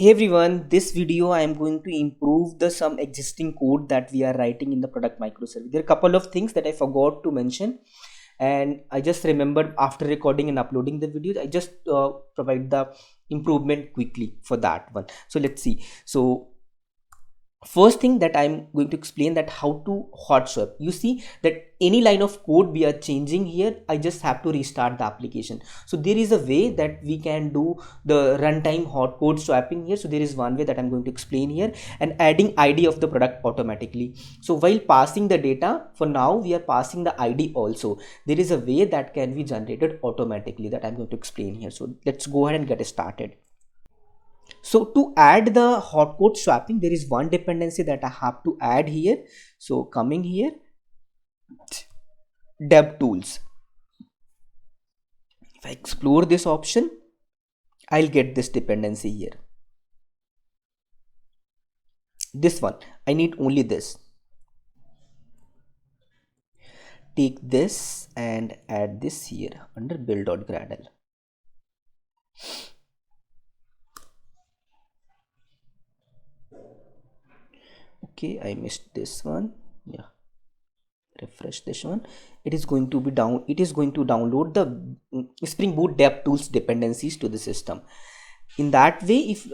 Hey everyone, this video I am going to improve the some existing code that we are writing in the product microservice. There are a couple of things that I forgot to mention, and I just remembered after recording and uploading the videos. I just provide the improvement quickly for that one. So let's see. So first thing that I'm going to explain that how to hot swap. You see that any line of code we are changing here, I just have to restart the application. So there is a way that we can do the runtime hot code swapping here. So there is one way that I'm going to explain here, and adding id of the product automatically. So while passing the data, for now we are passing the id also. There is a way that can be generated automatically that I'm going to explain here. So let's go ahead and get started. So to add the hot code swapping, there is one dependency that I have to add here. So coming here, dev tools. If I explore this option, I'll get this dependency here. This one, I need only this. Take this and add this here under build.gradle. Okay, I missed this one. Yeah, refresh this one. It is going to be down. It is going to download the Spring Boot DevTools dependencies to the system. In that way, if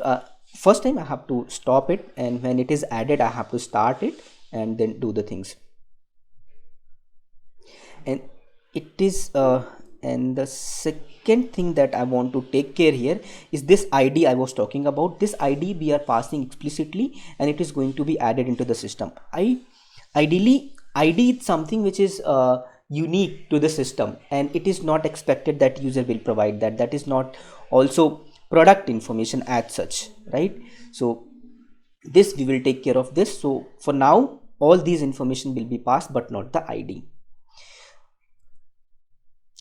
first time I have to stop it, and when it is added, I have to start it and then do the things. And it is and the second thing that I want to take care here is this id I was talking about. This id we are passing explicitly, and it is going to be added into the system. Ideally id is something which is unique to the system, and it is not expected that user will provide that. That is not also product information as such, right? So this we will take care of this. So for now all these information will be passed, but not the id.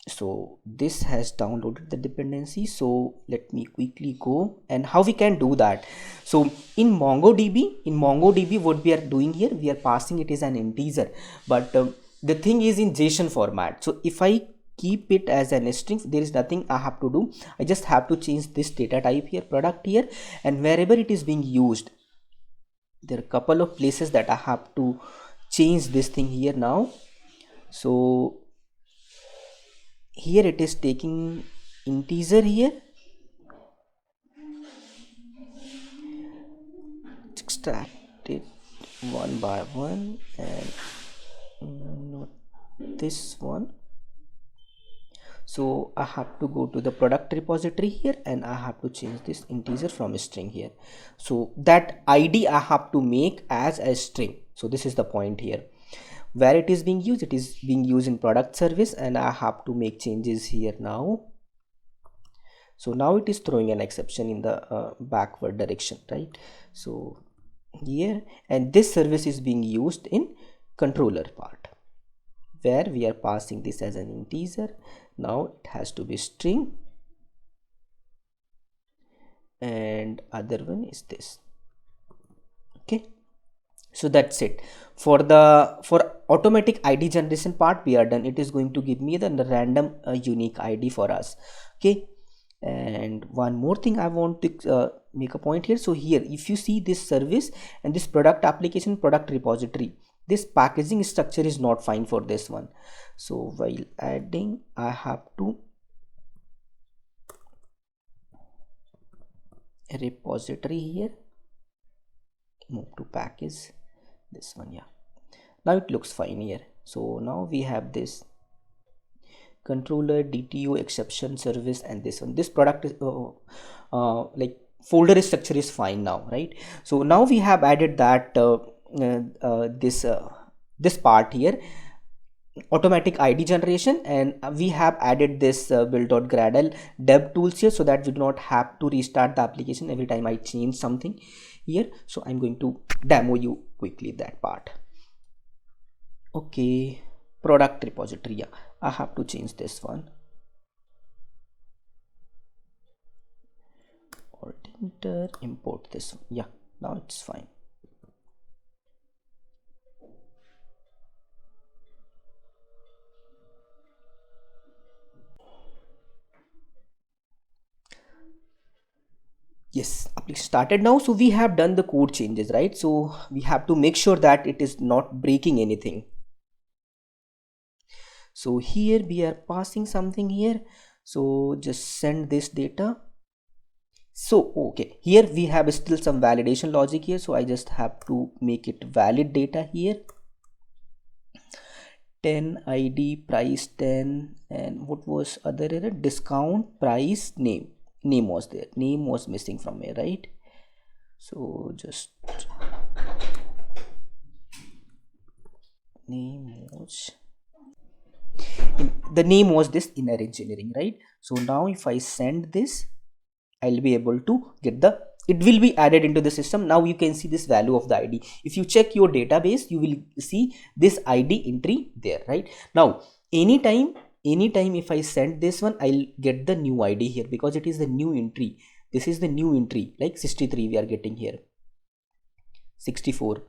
So this has downloaded the dependency. So let me quickly go, and how we can do that. So in mongodb what we are doing here, we are passing it as an integer, but the thing is in JSON format. So if I keep it as an string, there is nothing I have to do. I just have to change this data type here, product here, and wherever it is being used, there are a couple of places that I have to change this thing here now. So here it is taking integer here, extract it one by one, and not this one. So I have to go to the product repository here, and I have to change this integer from string here. So that id I have to make as a string. So this is the point here where it is being used. It is being used in product service, and I have to make changes here now. So now it is throwing an exception in the backward direction, right? So here, and this service is being used in controller part, where we are passing this as an integer. Now it has to be string, and other one is this. Okay, so that's it. For automatic id generation part, we are done. It is going to give me the random unique id for us. Okay, and one more thing I want to make a point here. So here, if you see this service and this product application product repository, this packaging structure is not fine for this one. So while adding, I have to repository here, move to package, this one. Yeah, now it looks fine here. So now we have this controller dto exception service, and this one, this product is like folder structure is fine now, right? So now we have added that this part here, automatic id generation, and we have added this build.gradle dev tools here, so that we do not have to restart the application every time I change something here. So I'm going to demo you quickly that part. Okay, product repository. Yeah, I have to change this one. Or enter, import this one. Yeah, now it's fine. Yes, application started now. So we have done the code changes, right? So we have to make sure that it is not breaking anything. So here we are passing something here, so just send this data. So okay, here we have still some validation logic here, so I just have to make it valid data here. 10 ID, price 10, and what was other error? Discount, price, name was there, name was missing from here, right? So just name was, the name was this inner engineering, right? So now if I send this, I'll be able to get the, it will be added into the system. Now you can see this value of the ID. If you check your database, you will see this ID entry there, right? Now anytime if I send this one, I'll get the new ID here because it is the new entry. This is the new entry, like 63 we are getting here, 64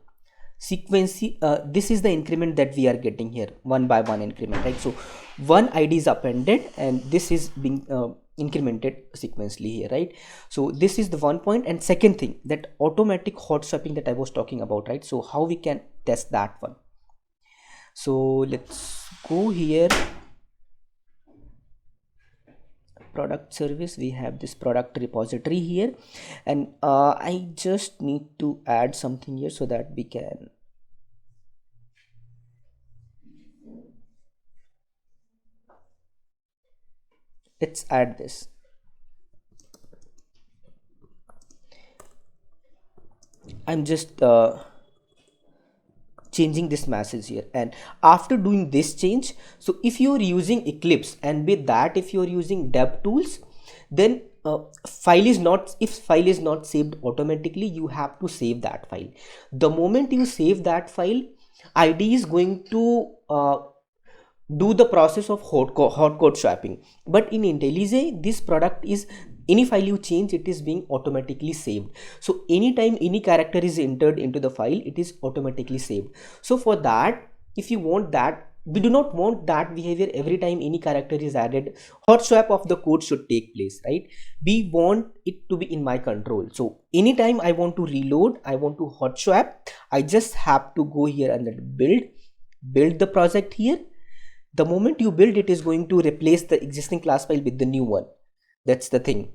sequence. This is the increment that we are getting here, one by one increment, right? So one ID is appended and this is being incremented sequentially here, right? So this is the one point. And second thing, that automatic hot swapping that I was talking about, right? So how we can test that one? So let's go here, product service, we have this product repository here, and I just need to add something here so that we can, let's add this. I'm just changing this message here, and after doing this change, so if you're using Eclipse and with that if you're using dev tools, then file is not, if file is not saved automatically, you have to save that file. The moment you save that file, ID is going to do the process of hot code swapping. But in IntelliJ, this product is, any file you change, it is being automatically saved. So anytime any character is entered into the file, it is automatically saved. So for that, if you want that, we do not want that behavior every time any character is added, hot swap of the code should take place, right? We want it to be in my control. So anytime I want to reload, I want to hot swap, I just have to go here and then build the project here. The moment you build, it is going to replace the existing class file with the new one. That's the thing.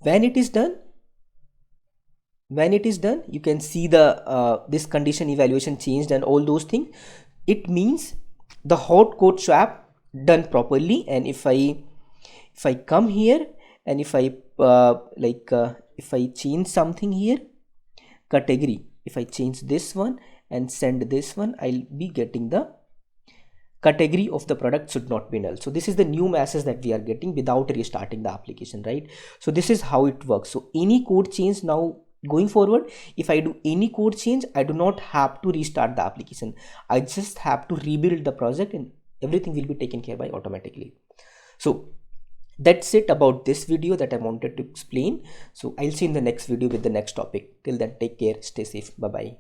When it is done, you can see the this condition evaluation changed and all those things. It means the hot code swap done properly. And if I come here and if I if I change something here, category, if I change this one and send this one, I'll be getting the category of the product should not be null. So this is the new message that we are getting without restarting the application, right? So this is how it works. So any code change now going forward, if I do any code change, I do not have to restart the application. I just have to rebuild the project and everything will be taken care by automatically. So that's it about this video that I wanted to explain. So I'll see you in the next video with the next topic. Till then, take care, stay safe, bye bye.